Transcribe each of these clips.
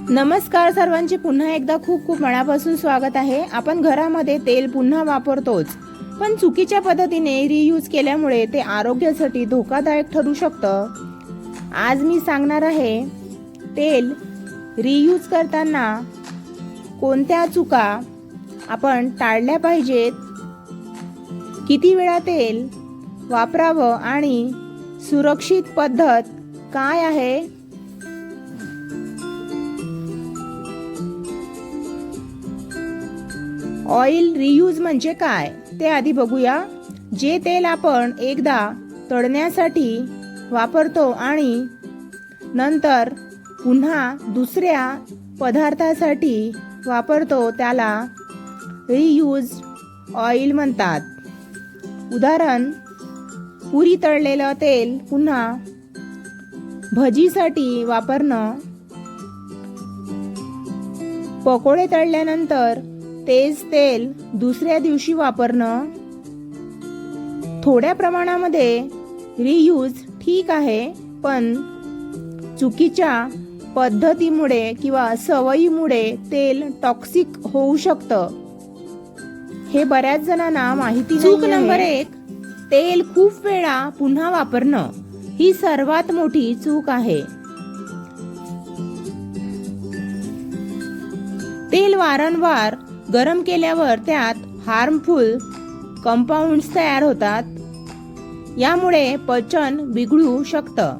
नमस्कार सर्वांचे पुन्हा एकदा खूप खूप मनापासून स्वागत आहे. आपण घरामध्ये तेल पुन्हा वापरतोच, पण चुकीच्या पद्धतीने रियूज केल्यामुळे ते आरोग्यासाठी धोकादायक ठरू शकतं. आज मी सांगणार आहे तेल रियूज करताना कोणत्या चुका आपण टाळल्या पाहिजेत, किती वेळा तेल वापरावं आणि सुरक्षित पद्धत काय आहे. ऑइल रियूज म्हणजे काय ते आधी बघूया. जे तेल आपण एकदा तळण्यासाठी वापरतो आणि नंतर पुन्हा दुसऱ्या पदार्थासाठी वापरतो त्याला रियूज ऑइल म्हणतात. उदाहरण, पुरी तळलेलं तेल पुन्हा भजीसाठी वापरणं, पकोडे तळल्यानंतर तेच तेल दुसऱ्या दिवशी वापरणं. थोड्या प्रमाणामध्ये रियूज ठीक आहे, पण चुकीच्या पद्धतीमुळे किंवा सवयीमुळे तेल टॉक्सिक होऊ शकतं. हे बऱ्याच जणांना माहिती नाही. चूक नंबर 1, तेल खूप वेळा पुन्हा वापरणं. ही सर्वात मोठी चूक आहे. तेल वारंवार गरम केल्यावर त्यात हार्मफुल कंपाऊंड्स तयार होतात. यामुळे पचन बिघडू शकतं,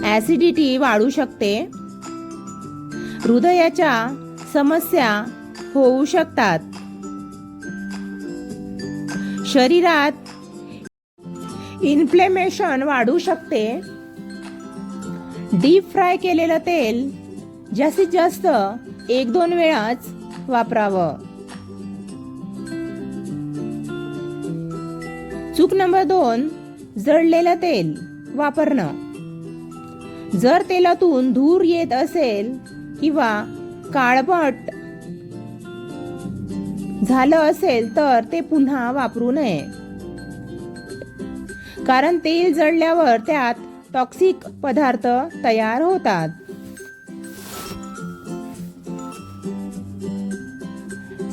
ऍसिडिटी वाढू शकते, हृदयाच्या समस्या होऊ शकतात, शरीरात इन्फ्लेमेशन वाढू शकते. डीप फ्राय केलेलं तेल जास्तीत जास्त 1-2 वेळाच वापरावं. चूक नंबर 2, जळलेलं तेल वापरणं. जर तेलातून धूर येत असेल किंवा काळपट झालं असेल तर ते पुन्हा वापरू नये, कारण तेल जळल्यावर त्यात टॉक्सिक पदार्थ तयार होतात.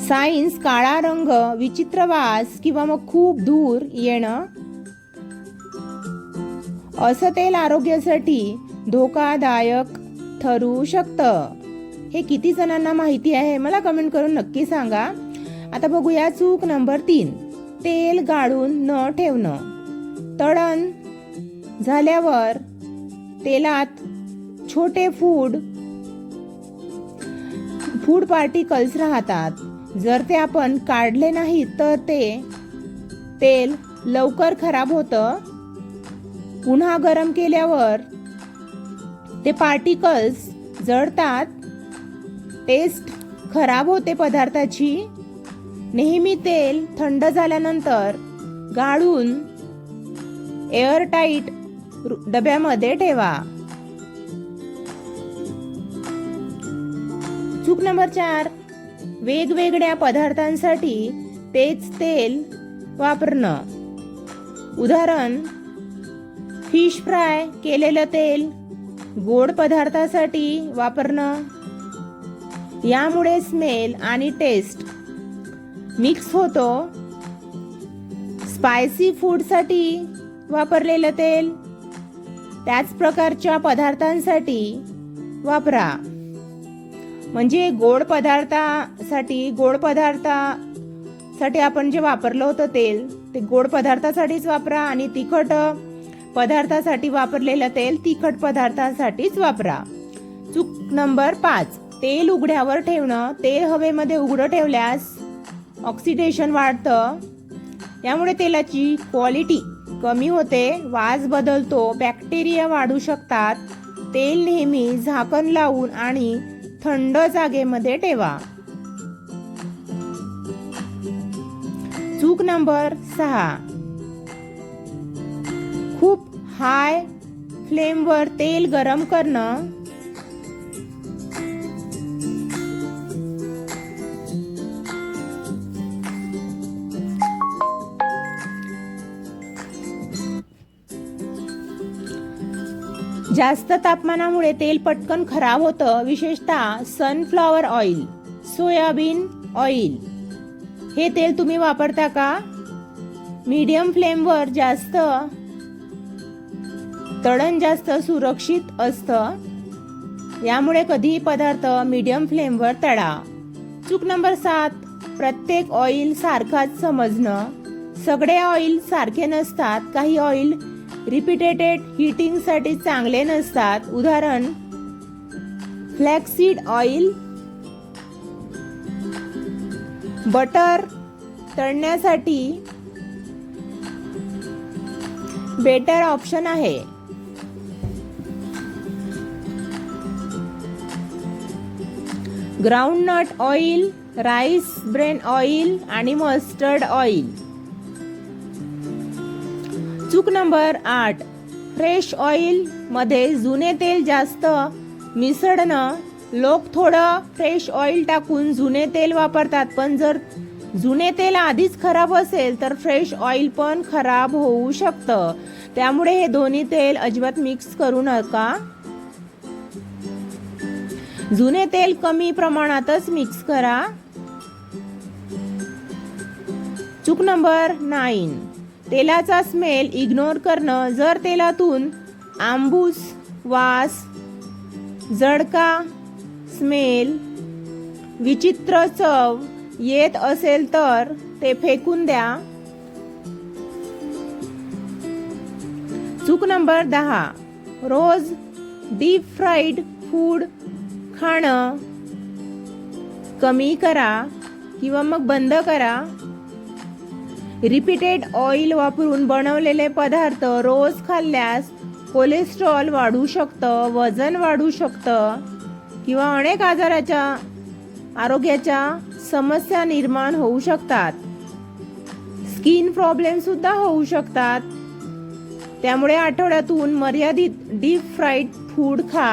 सायन्स काळा रंग, विचित्र वास किंवा मग खूप धूर येणं, असं तेल आरोग्यासाठी धोकादायक ठरू शकतं. हे किती जणांना माहिती आहे मला कमेंट करून नक्की सांगा. आता बघूया चूक नंबर 3, तेल गाळून न ठेवणं. तळण झाल्यावर तेलात छोटे फूड पार्टिकल्स राहतात. जर ते आपण काढले नाहीत तर ते तेल लवकर खराब होतं. पुन्हा गरम केल्यावर ते पार्टिकल्स जळतात, टेस्ट खराब होते पदार्थाची. नेहमी तेल थंड झाल्यानंतर गाळून एअरटाईट डब्यामध्ये ठेवा. चूक नंबर 4, वेगवेगळ्या पदार्थांसाठी तेच तेल वापरणं. उदाहरण, फिश फ्राय केलेलं तेल गोड पदार्थासाठी वापरणं. यामुळे स्मेल आणि टेस्ट मिक्स होतो. स्पायसी फूडसाठी वापरलेलं तेल त्याच प्रकारच्या पदार्थांसाठी वापरा. म्हणजे गोड पदार्थासाठी आपण जे वापरलं होतं तेल ते गोड पदार्थासाठीच वापरा आणि तिखट पदार्थासाठी वापरलेलं तेल तिखट पदार्थासाठीच वापरा. चूक नंबर 5, तेल उघड्यावर ठेवणं. तेल हवेमध्ये उघडं ठेवल्यास ऑक्सिडेशन वाढतं. यामुळे तेलाची क्वालिटी कमी होते, वास बदलतो, बॅक्टेरिया वाढू शकतात. तेल नेहमी झाकण लावून आणि थंड जागेमध्ये ठेवा. चूक नंबर 6, खूप हाय फ्लेमवर तेल गरम करणं. जास्त तापमानामुळे तेल पटकन खराब होतं, विशेषतः सनफ्लॉवर ऑइल, सोयाबीन ऑइल. हे तेल तुम्ही वापरता का? मीडियम फ्लेमवर जास्त तळण जास्त सुरक्षित असतं. यामुळे कधीही पदार्थ मीडियम फ्लेमवर तळा. चूक नंबर 7, प्रत्येक ऑइल सारखाच समजणं. सगळे ऑइल सारखे नसतात. काही ऑइल रिपीटेड हीटिंगसाठी चांगले नसतात. उदाहरण फ्लॅक्सीड ऑइल. बटर तळण्यासाठी बेटर ऑप्शन आहे. Groundnut oil, rice brain oil आणि मस्टर्ड ऑइल. चूक नंबर 8, फ्रेश ऑइल मध्ये जुने तेल जास्त मिसळणं. लोक थोडं फ्रेश ऑइल टाकून जुने तेल वापरतात, पण जर जुने तेल आधीच खराब असेल तर फ्रेश ऑइल पण खराब होऊ शकतं. त्यामुळे हे दोन्ही तेल अजिबात मिक्स करू नका. जुने तेल कमी प्रमाणातच मिक्स करा. चूक नंबर 9, तेलाचा स्मेल इग्नोर करणं. जर तेलातून आंबूस वास, जळका स्मेल, विचित्र चव येत असेल तर ते फेकून द्या. चूक नंबर 10, रोज डीप फ्राईड फूड खाणं कमी करा किंवा मग बंद करा. रिपीटेड ऑइल वापरून बनवलेले पदार्थ रोज खाल्ल्यास कोलेस्ट्रॉल वाढू शकतं, वजन वाढू शकतं किंवा अनेक आरोग्याच्या समस्या निर्माण होऊ शकतात. स्किन प्रॉब्लेम सुद्धा होऊ शकतात. त्यामुळे आठवड्यातून मर्यादित डीप फ्राईड फूड खा.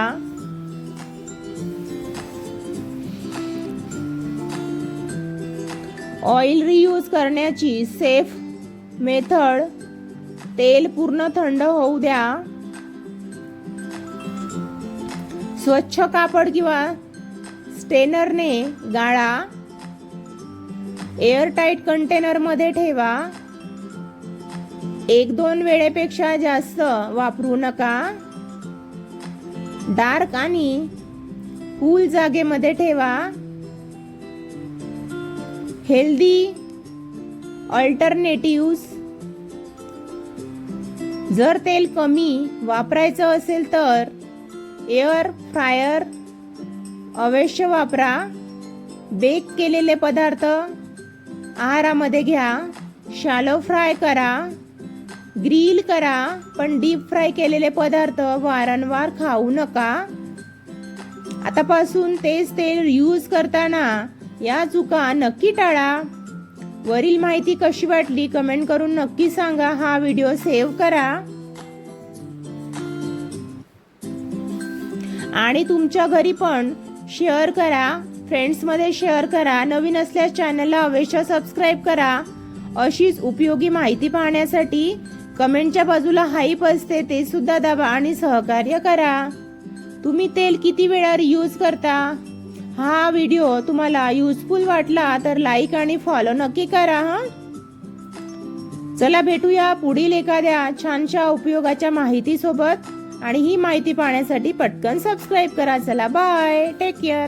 ऑइल रियूज करण्याची सेफ मेथड, तेल पूर्ण थंड होऊ द्या. स्वच्छ कापड किंवा स्टेनरने गाळा. एअरटाईट कंटेनर मध्ये ठेवा. 1-2 वेळेपेक्षा जास्त वापरू नका. डार्क आणि कूल जागेमध्ये ठेवा. Healthy alternatives. जर तेल कमी वापरायचं असेल तर एअर फ्रायर अवश्य वापरा. बेक केलेले पदार्थ आहारामध्ये घ्या. शॅलो फ्राय करा, ग्रिल करा, पण डीप फ्राय केलेले पदार्थ वारंवार खाऊ नका. आतापासून तेच तेल यूज करताना या चुका नक्की टाळा. वरील माहिती कशी वाटली कमेंट करून नक्की सांगा. हा व्हिडिओ सेव्ह करा आणि तुमच्या घरी पण शेअर करा. फ्रेंड्समध्ये शेअर करा. नवीन असल्यास चॅनलला अवश्य सबस्क्राईब करा. अशीच उपयोगी माहिती पाहण्यासाठी कमेंटच्या बाजूला हाईप असते ते सुद्धा दाबा आणि सहकार्य करा. तुम्ही तेल किती वेळा रियूज करता? हा व्हिडिओ तुम्हाला युजफुल वाटला तर लाईक आणि फॉलो नक्की करा. चला भेटूया पुढील एखाद्या छानशा उपयोगाच्या माहिती सोबत. आणि ही माहिती पाहण्यासाठी पटकन सबस्क्राईब करा. चला बाय, टेक केअर.